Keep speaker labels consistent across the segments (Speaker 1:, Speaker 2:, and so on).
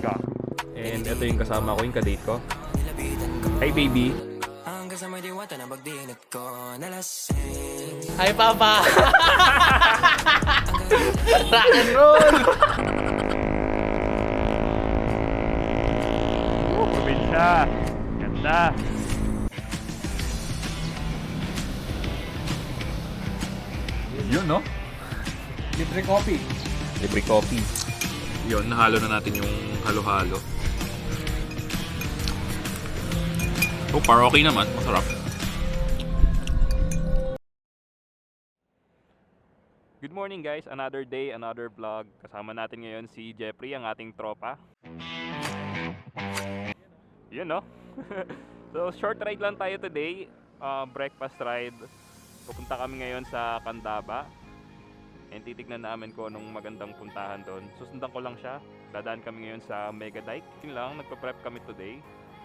Speaker 1: go. And ito yung kasama ko, yung kadate ko. Hey baby.
Speaker 2: Hi, Papa! Rock and roll!
Speaker 1: Probinsya. Ganda. Yun, no?
Speaker 2: Libre coffee.
Speaker 1: Libre coffee. Yun, nahalo na natin yung halo-halo. So far, okay naman. Masarap. Good morning guys. Another day, another vlog. Kasama natin ngayon si Jeffrey, ang ating tropa. Yun, no? So, short ride lang tayo today. Breakfast ride. Pupunta kami ngayon sa Candaba. And titignan namin ko anong magandang puntahan doon. Susundan ko lang siya. Dadaan kami ngayon sa Mega Dike. Yun lang, nagpa-prep kami today.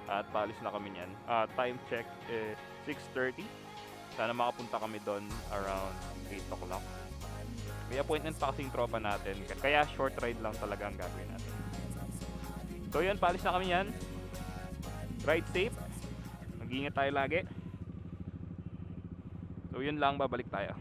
Speaker 1: At paalis na kami niyan. Time check is 6:30. Sana makapunta kami doon around 8 o'clock. May appointment pa kasing tropa natin. Kaya short ride lang talaga ang gagawin natin. So yun, paalis na kami yan. Ride safe. Mag-ingat tayo lagi. So yun lang, babalik tayo.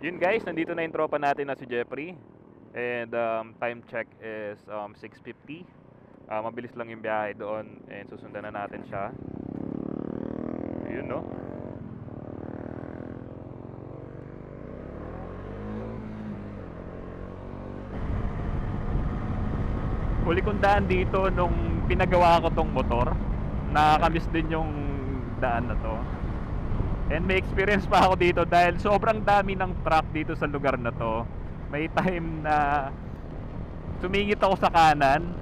Speaker 1: Yun guys, nandito na yung tropa natin na si Jeffrey. And time check is 6:50. Mabilis lang yung biyahe doon. And susundan na natin siya. Yun, no? Huli kong daan dito nung pinagawa ko tong motor. Nakakamiss din yung daan na to. And may experience pa ako dito dahil sobrang dami ng truck dito sa lugar na to. May time na sumingit ako sa kanan,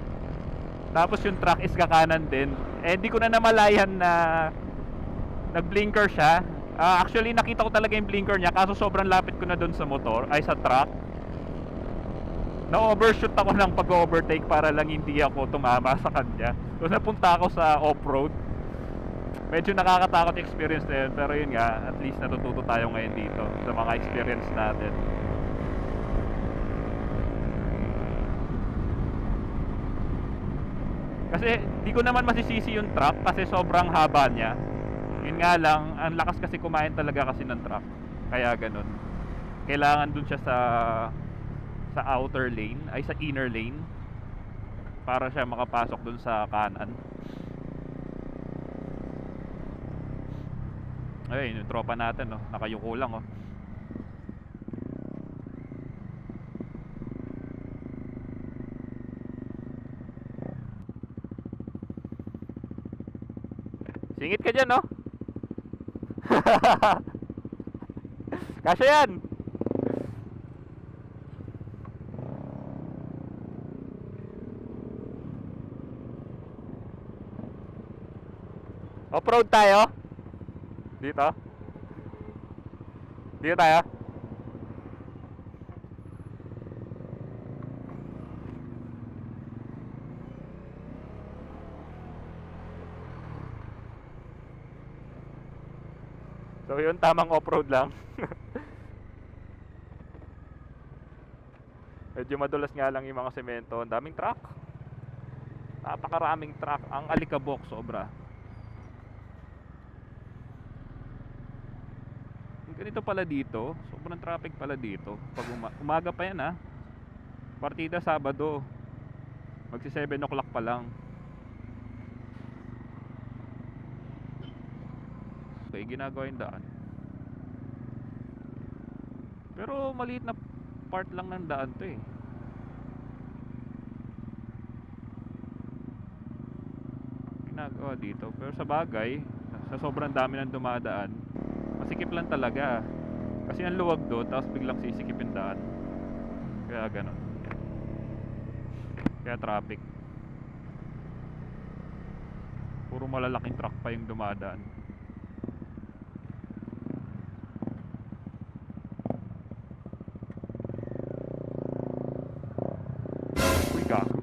Speaker 1: tapos yung truck is kakanan din. Eh di ko na namalayan na nagblinker siya. Actually nakita ko talaga yung blinker niya, kaso sobrang lapit ko na doon sa motor, ay sa truck. Na-overshoot ako ng pag-overtake para lang hindi ako tumama sa kanya. So napunta ako sa off-road. Medyo nakakatakot yung experience na yun, pero yun nga, at least natututo tayo ngayon dito sa mga experience natin. Kasi di ko naman masisisi yung truck kasi sobrang haba niya. Yun nga lang, ang lakas kasi kumain talaga kasi ng truck. Kaya ganun. Kailangan dun siya sa outer lane, ay sa inner lane, para siya makapasok dun sa kanan. Ayun, yung tropa natin, no? Nakayuko lang, oh. Singit ka dyan, no? Kasya yan! Off-road tayo? Dito? Dito tayo? So yun, tamang off-road lang. Medyo madulas nga lang yung mga semento. Ang daming truck. Napakaraming truck. Ang alikabok, sobra. Ganito pala dito. Sobrang traffic pala dito. Pag umaga pa yan, ha. Partida Sabado. Magsi 7 o'clock pa lang. Okay, ginagawa yung daan. Pero maliit na part lang ng daan to eh. Ginagawa dito. Pero sa bagay, sa sobrang dami ng dumadaan, masikip lang talaga. Kasi ang luwag doon, tapos biglang sisikip yung daan. Kaya ganon. Kaya traffic. Puro malalaking truck pa yung dumadaan. Uy, gago.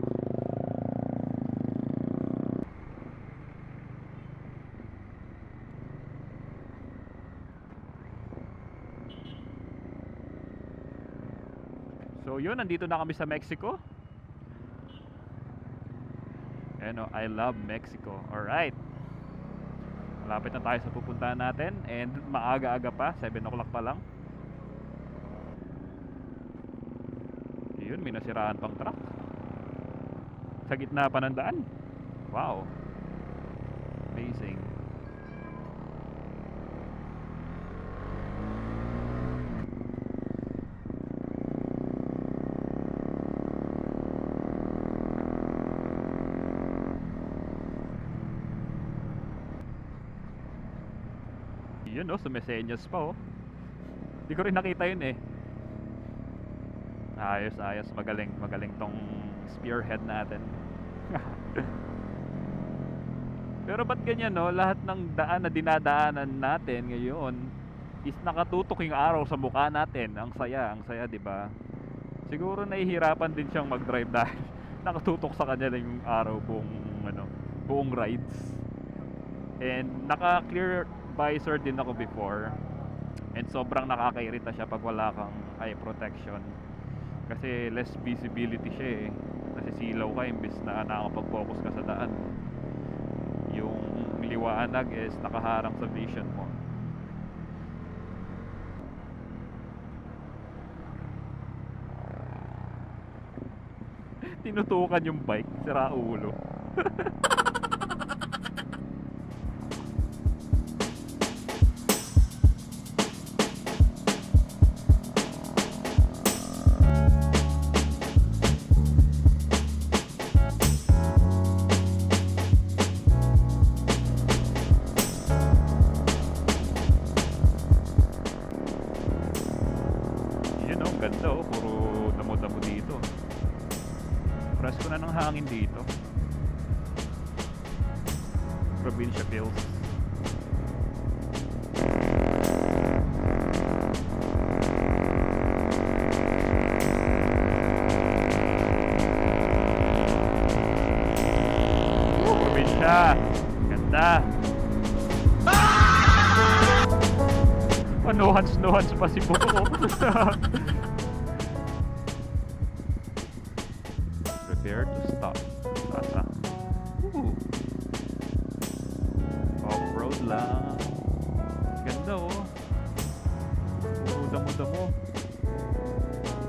Speaker 1: So yun, nandito na kami sa Mexico. Ano, I love Mexico. Alright. Malapit na tayo sa pupuntahan natin. And maaga-aga pa, 7 o'clock pa lang. Yun, may nasiraan pang truck sa gitna pa ng daan. Wow. Amazing. Yun oh, sumesenyas pa oh. Di ko rin nakita yun eh. Ayos, ayos. Magaling, magaling tong spearhead natin. Pero ba't ganyan no? Lahat ng daan na dinadaanan natin ngayon is nakatutok yung araw sa mukha natin. Ang saya, di ba? Siguro nahihirapan din siyang mag-drive dahil nakatutok sa kanya lang yung araw buong rides. And naka-clear visor din ako before. And sobrang nakakairita siya pag wala kang eye protection. Kasi less visibility siya eh. Nasisilaw ka imbis na nakakapag-focus ka sa daan. Yung liwanag is nakaharang sa vision mo. Tinutukan yung bike, sira ulo. Ganda oh, puro damo-damo dito. Presko na ng hangin dito. Provincia feels. Provincia. Ganda. Nuhans pa si Buko. Prepare to stop. Tasa. Off-road lang. Ganda oh. Puro damo-damo.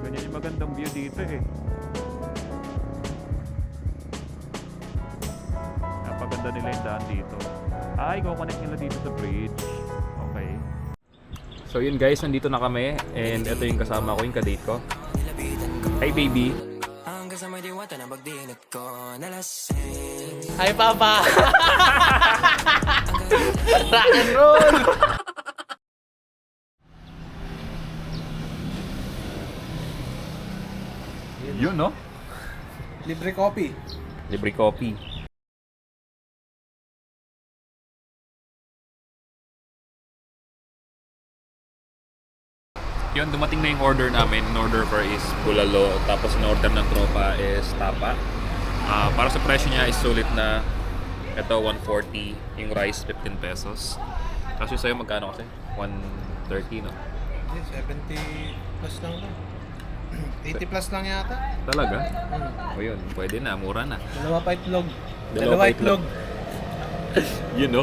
Speaker 1: Ganyan yung magandang view dito eh. Napaganda nila yung daan dito. Ay, connect nila dito sa bridge. Okay. So yun guys, nandito na kami. And ito yung kasama ko, yung kadate ko. Hi baby.
Speaker 2: Hi, Papa! Rock and roll!
Speaker 1: Yun no?
Speaker 2: Libre coffee.
Speaker 1: Libre coffee. Yun, dumating na yung order namin. In order for is bulalo. Tapos in order ng tropa is tapa. Para sa presyo niya is sulit na. Ito 140. Yung rice 15 pesos. Tapos yung sa'yo magkano kasi? 130 no?
Speaker 2: 70 plus lang lang. 80 plus lang yata.
Speaker 1: Talaga? O yun, pwede na. Mura na.
Speaker 2: Dalawa pa itlog.
Speaker 1: Dalawa itlog. Yun no?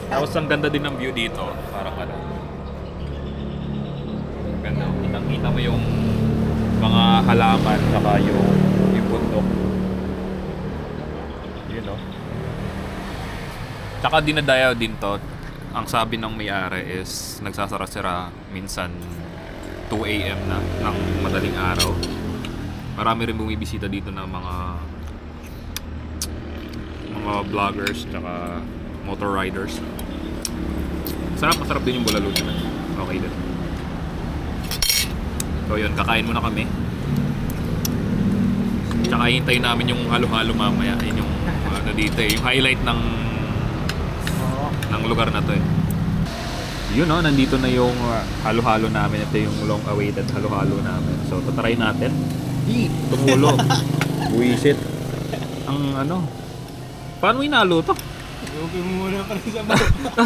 Speaker 1: Tapos ang ganda din ng view dito. Parang ano. Ganda. Kitang-kita mo yung mga halaman saka yung bundok. Yun o. Tsaka dinadayaw din to. Ang sabi ng may-ari is nagsasara-sara minsan 2 AM na ng madaling araw. Marami rin bumibisita dito ng mga vloggers tsaka motor riders. Masarap din yung bulalo nila. Okay din. So yun, kakain muna kami. Tsaka hintayin namin yung halo-halo mamaya. Yun yung ano dito yung highlight ng lugar na to Yun nandito na yung halo-halo namin. Ito yung long awaited halo-halo namin. So tatry natin. Tumulo. Buisit. Ang ano. Paano inalo to?
Speaker 2: Okay mo muna pa rin sa baba.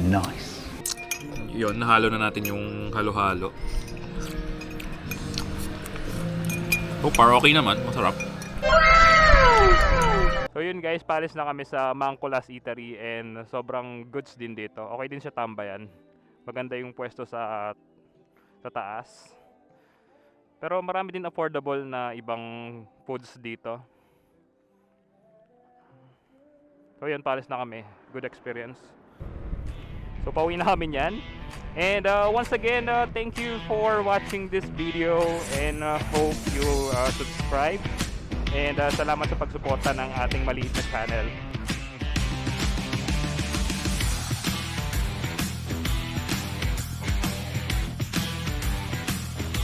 Speaker 3: Nice.
Speaker 1: Yun, nahalo na natin yung halo-halo. So far, okay naman. Masarap. So yun guys, palis na kami sa Mangkulas Eatery and sobrang goods din dito. Okay din siya tambayan. Maganda yung pwesto sa taas. Pero marami din affordable na ibang foods dito. So yun, palis na kami. Good experience. So pauwi na kami yan. And once again, thank you for watching this video and hope you subscribe. And salamat sa pagsuporta ng ating maliit na channel.